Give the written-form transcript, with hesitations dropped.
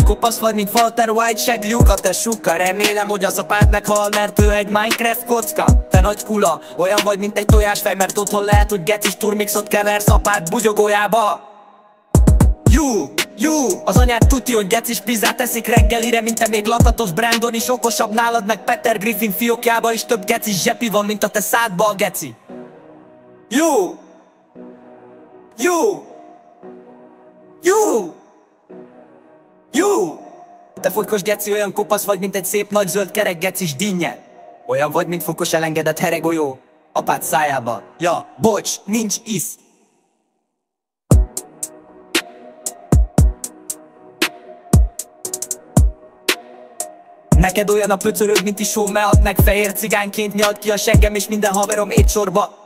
Kopasz vagy, mint Walter White, seglyúk a te suka. Remélem, hogy az apád meghal, mert ő egy Minecraft kocka. Te nagy kula, olyan vagy, mint egy tojásfej, mert otthon lehet, hogy gecis turmixot keversz apád bugyogójába. Az anyád tudja, hogy gecis pizzát eszik reggelire, mint te, még lakatos Brandon is okosabb nálad, meg Peter Griffin fiókjába is több gecis zsepi van, mint a te szádba a geci. Te folykos geci, olyan kopasz vagy, mint egy szép nagy zöld kerek gecis dinnye. Olyan vagy, mint fokos elengedett heregolyó apád szájába. Ja, bocs, nincs isz. Neked olyan a pöcörög, mint is só, mead meg fehér cigányként nyald ki a seggem, és minden haverom étsorba.